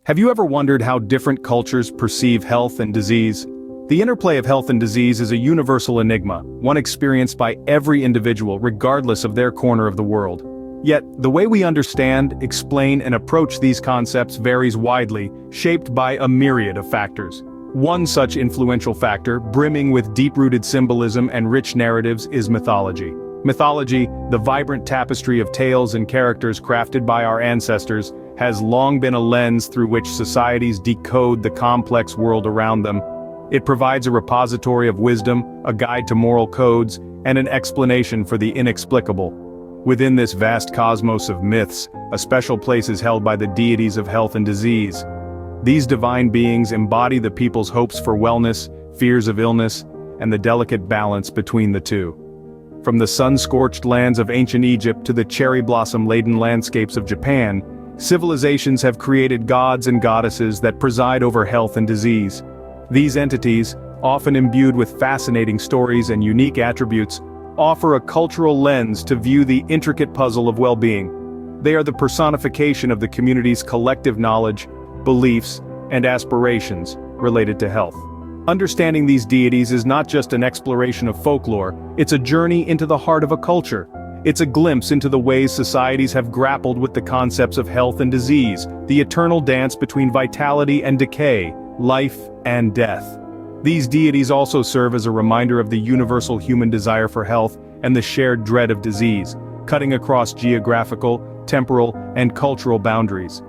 Have you ever wondered how different cultures perceive health and disease? The interplay of health and disease is a universal enigma, one experienced by every individual regardless of their corner of the world. Yet, the way we understand, explain, and approach these concepts varies widely, shaped by a myriad of factors. One such influential factor, brimming with deep-rooted symbolism and rich narratives, is mythology. Mythology, the vibrant tapestry of tales and characters crafted by our ancestors, has long been a lens through which societies decode the complex world around them. It provides a repository of wisdom, a guide to moral codes, and an explanation for the inexplicable. Within this vast cosmos of myths, a special place is held by the deities of health and disease. These divine beings embody the people's hopes for wellness, fears of illness, and the delicate balance between the two. From the sun-scorched lands of ancient Egypt to the cherry-blossom-laden landscapes of Japan, civilizations have created gods and goddesses that preside over health and disease. These entities, often imbued with fascinating stories and unique attributes, offer a cultural lens to view the intricate puzzle of well-being. They are the personification of the community's collective knowledge, beliefs, and aspirations related to health. Understanding these deities is not just an exploration of folklore, it's a journey into the heart of a culture. It's a glimpse into the ways societies have grappled with the concepts of health and disease, the eternal dance between vitality and decay, life and death. These deities also serve as a reminder of the universal human desire for health and the shared dread of disease, cutting across geographical, temporal, and cultural boundaries.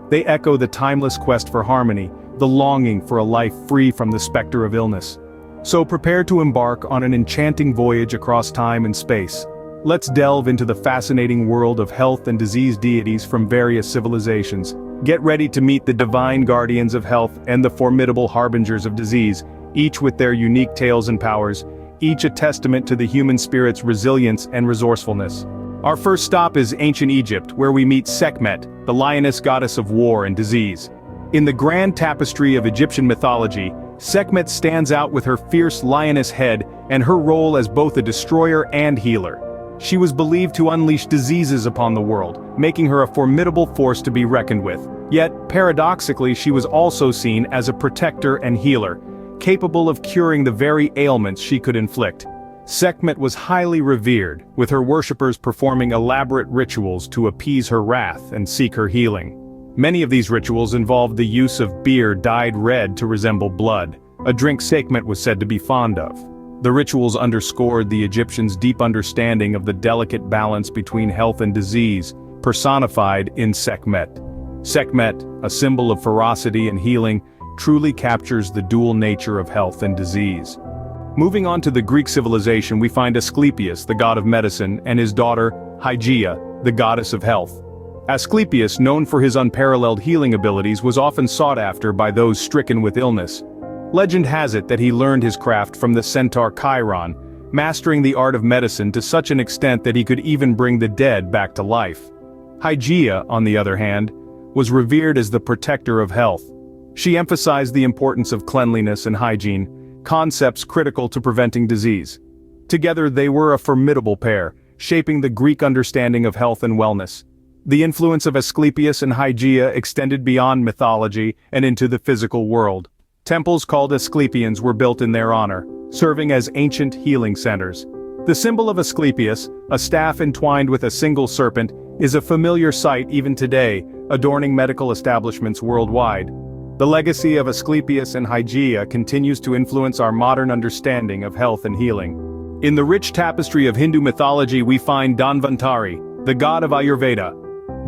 They echo the timeless quest for harmony, the longing for a life free from the specter of illness. So prepare to embark on an enchanting voyage across time and space. Let's delve into the fascinating world of health and disease deities from various civilizations. Get ready to meet the divine guardians of health and the formidable harbingers of disease, each with their unique tales and powers, each a testament to the human spirit's resilience and resourcefulness. Our first stop is ancient Egypt, where we meet Sekhmet, the lioness goddess of war and disease. In the grand tapestry of Egyptian mythology, Sekhmet stands out with her fierce lioness head and her role as both a destroyer and healer. She was believed to unleash diseases upon the world, making her a formidable force to be reckoned with. Yet, paradoxically, she was also seen as a protector and healer, capable of curing the very ailments she could inflict. Sekhmet was highly revered, with her worshippers performing elaborate rituals to appease her wrath and seek her healing. Many of these rituals involved the use of beer dyed red to resemble blood, a drink Sekhmet was said to be fond of. The rituals underscored the Egyptians' deep understanding of the delicate balance between health and disease, personified in Sekhmet. Sekhmet, a symbol of ferocity and healing, truly captures the dual nature of health and disease. Moving on to the Greek civilization, we find Asclepius, the god of medicine, and his daughter, Hygeia, the goddess of health. Asclepius, known for his unparalleled healing abilities, was often sought after by those stricken with illness. Legend has it that he learned his craft from the centaur Chiron, mastering the art of medicine to such an extent that he could even bring the dead back to life. Hygeia, on the other hand, was revered as the protector of health. She emphasized the importance of cleanliness and hygiene, concepts critical to preventing disease. Together they were a formidable pair, shaping the Greek understanding of health and wellness. The influence of Asclepius and Hygeia extended beyond mythology and into the physical world. Temples called Asclepians were built in their honor, serving as ancient healing centers. The symbol of Asclepius, a staff entwined with a single serpent, is a familiar sight even today, adorning medical establishments worldwide. The legacy of Asclepius and Hygeia continues to influence our modern understanding of health and healing. In the rich tapestry of Hindu mythology we find Dhanvantari, the god of Ayurveda.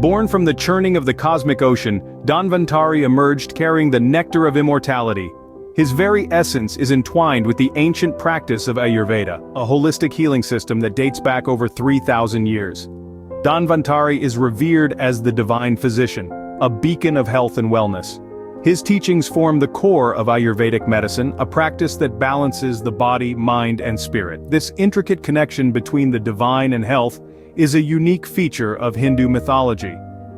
Born from the churning of the cosmic ocean, Dhanvantari emerged carrying the nectar of immortality. His very essence is entwined with the ancient practice of Ayurveda, a holistic healing system that dates back over 3,000 years. Dhanvantari is revered as the divine physician, a beacon of health and wellness. His teachings form the core of Ayurvedic medicine, a practice that balances the body, mind, and spirit. This intricate connection between the divine and health is a unique feature of Hindu mythology.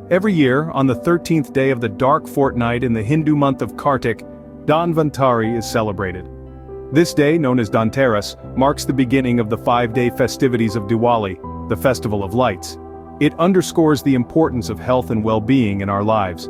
Every year, on the 13th day of the dark fortnight in the Hindu month of Kartik, Dhanvantari is celebrated. This day, known as Dhanteras, marks the beginning of the 5-day festivities of Diwali, the festival of lights. It underscores the importance of health and well-being in our lives.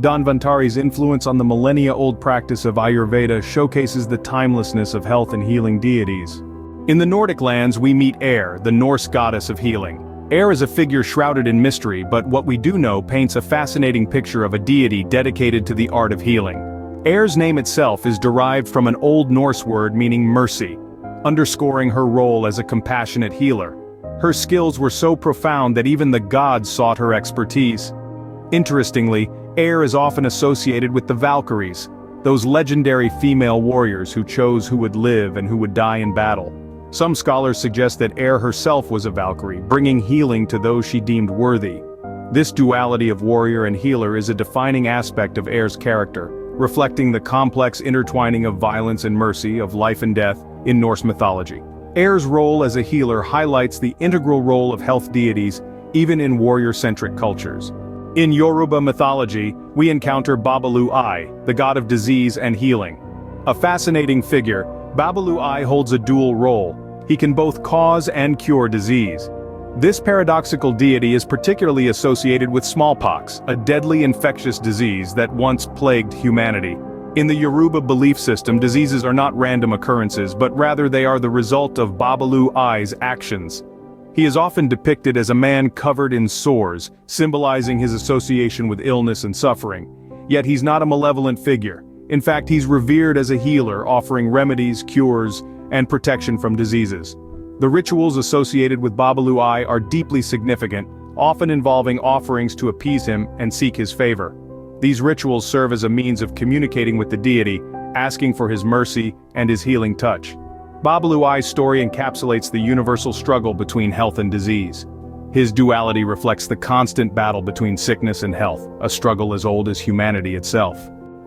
Dhanvantari's influence on the millennia-old practice of Ayurveda showcases the timelessness of health and healing deities. In the Nordic lands we meet Eir, the Norse goddess of healing. Eir is a figure shrouded in mystery, but what we do know paints a fascinating picture of a deity dedicated to the art of healing. Eir's name itself is derived from an Old Norse word meaning mercy, underscoring her role as a compassionate healer. Her skills were so profound that even the gods sought her expertise. Interestingly, Eir is often associated with the Valkyries, those legendary female warriors who chose who would live and who would die in battle. Some scholars suggest that Eir herself was a Valkyrie, bringing healing to those she deemed worthy. This duality of warrior and healer is a defining aspect of Eir's character, reflecting the complex intertwining of violence and mercy, of life and death, in Norse mythology. Eir's role as a healer highlights the integral role of health deities, even in warrior-centric cultures. In Yoruba mythology, we encounter Babalu Ai, the god of disease and healing. A fascinating figure, Babalu Ai holds a dual role. He can both cause and cure disease. This paradoxical deity is particularly associated with smallpox, a deadly infectious disease that once plagued humanity. In the Yoruba belief system, diseases are not random occurrences, but rather they are the result of Babalu Ai's actions. He is often depicted as a man covered in sores, symbolizing his association with illness and suffering. Yet he's not a malevolent figure. In fact, he's revered as a healer, offering remedies, cures, and protection from diseases. The rituals associated with Babalu Ai are deeply significant, often involving offerings to appease him and seek his favor. These rituals serve as a means of communicating with the deity, asking for his mercy and his healing touch. Babalu Ai's story encapsulates the universal struggle between health and disease. His duality reflects the constant battle between sickness and health, a struggle as old as humanity itself.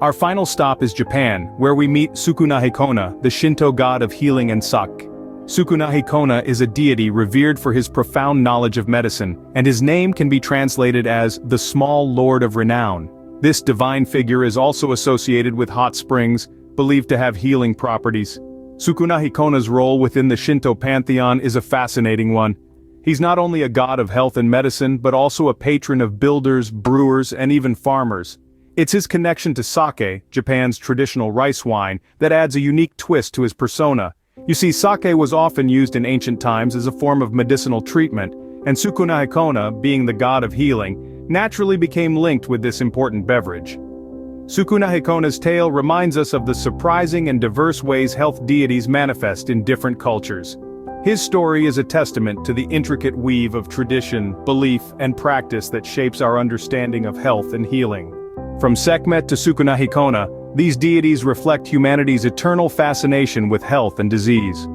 Our final stop is Japan, where we meet Sukunahikona, the Shinto god of healing and sake. Sukunahikona is a deity revered for his profound knowledge of medicine, and his name can be translated as the Small Lord of Renown. This divine figure is also associated with hot springs, believed to have healing properties. Sukunahikona's role within the Shinto pantheon is a fascinating one. He's not only a god of health and medicine, but also a patron of builders, brewers, and even farmers. It's his connection to sake, Japan's traditional rice wine, that adds a unique twist to his persona. You see, sake was often used in ancient times as a form of medicinal treatment, and Sukunahikona, being the god of healing, naturally became linked with this important beverage. Sukunahikona's tale reminds us of the surprising and diverse ways health deities manifest in different cultures. His story is a testament to the intricate weave of tradition, belief, and practice that shapes our understanding of health and healing. From Sekhmet to Sukunahikona, these deities reflect humanity's eternal fascination with health and disease.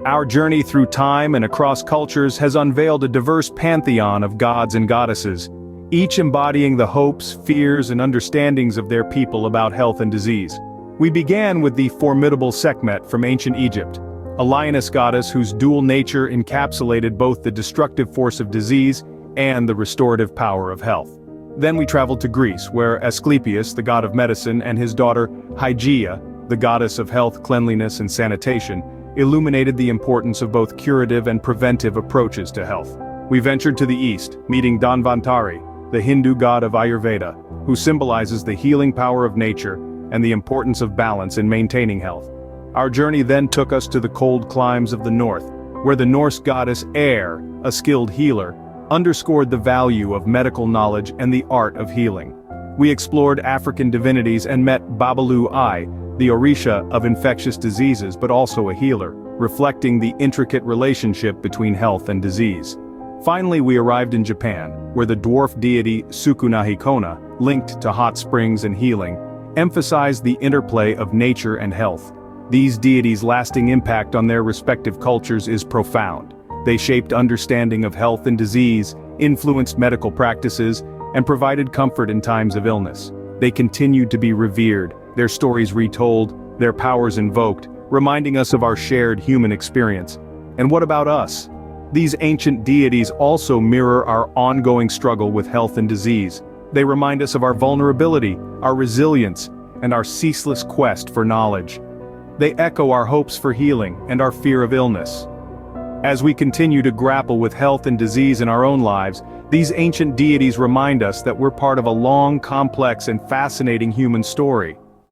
Our journey through time and across cultures has unveiled a diverse pantheon of gods and goddesses, each embodying the hopes, fears, and understandings of their people about health and disease. We began with the formidable Sekhmet from ancient Egypt, a lioness goddess whose dual nature encapsulated both the destructive force of disease and the restorative power of health. Then we traveled to Greece, where Asclepius, the god of medicine, and his daughter Hygeia, the goddess of health, cleanliness, and sanitation, illuminated the importance of both curative and preventive approaches to health. We ventured to the east, meeting Dhanvantari, the Hindu god of Ayurveda, who symbolizes the healing power of nature and the importance of balance in maintaining health. Our journey then took us to the cold climes of the north, where the Norse goddess Eir, a skilled healer, underscored the value of medical knowledge and the art of healing. We explored African divinities and met Babalu Ai, the Orisha of infectious diseases but also a healer, reflecting the intricate relationship between health and disease. Finally, we arrived in Japan, where the dwarf deity Sukunahikona, linked to hot springs and healing, emphasized the interplay of nature and health. These deities' lasting impact on their respective cultures is profound. They shaped understanding of health and disease, influenced medical practices, and provided comfort in times of illness. They continued to be revered, their stories retold, their powers invoked, reminding us of our shared human experience. And what about us? These ancient deities also mirror our ongoing struggle with health and disease. They remind us of our vulnerability, our resilience, and our ceaseless quest for knowledge. They echo our hopes for healing and our fear of illness. As we continue to grapple with health and disease in our own lives, these ancient deities remind us that we're part of a long, complex and fascinating human story.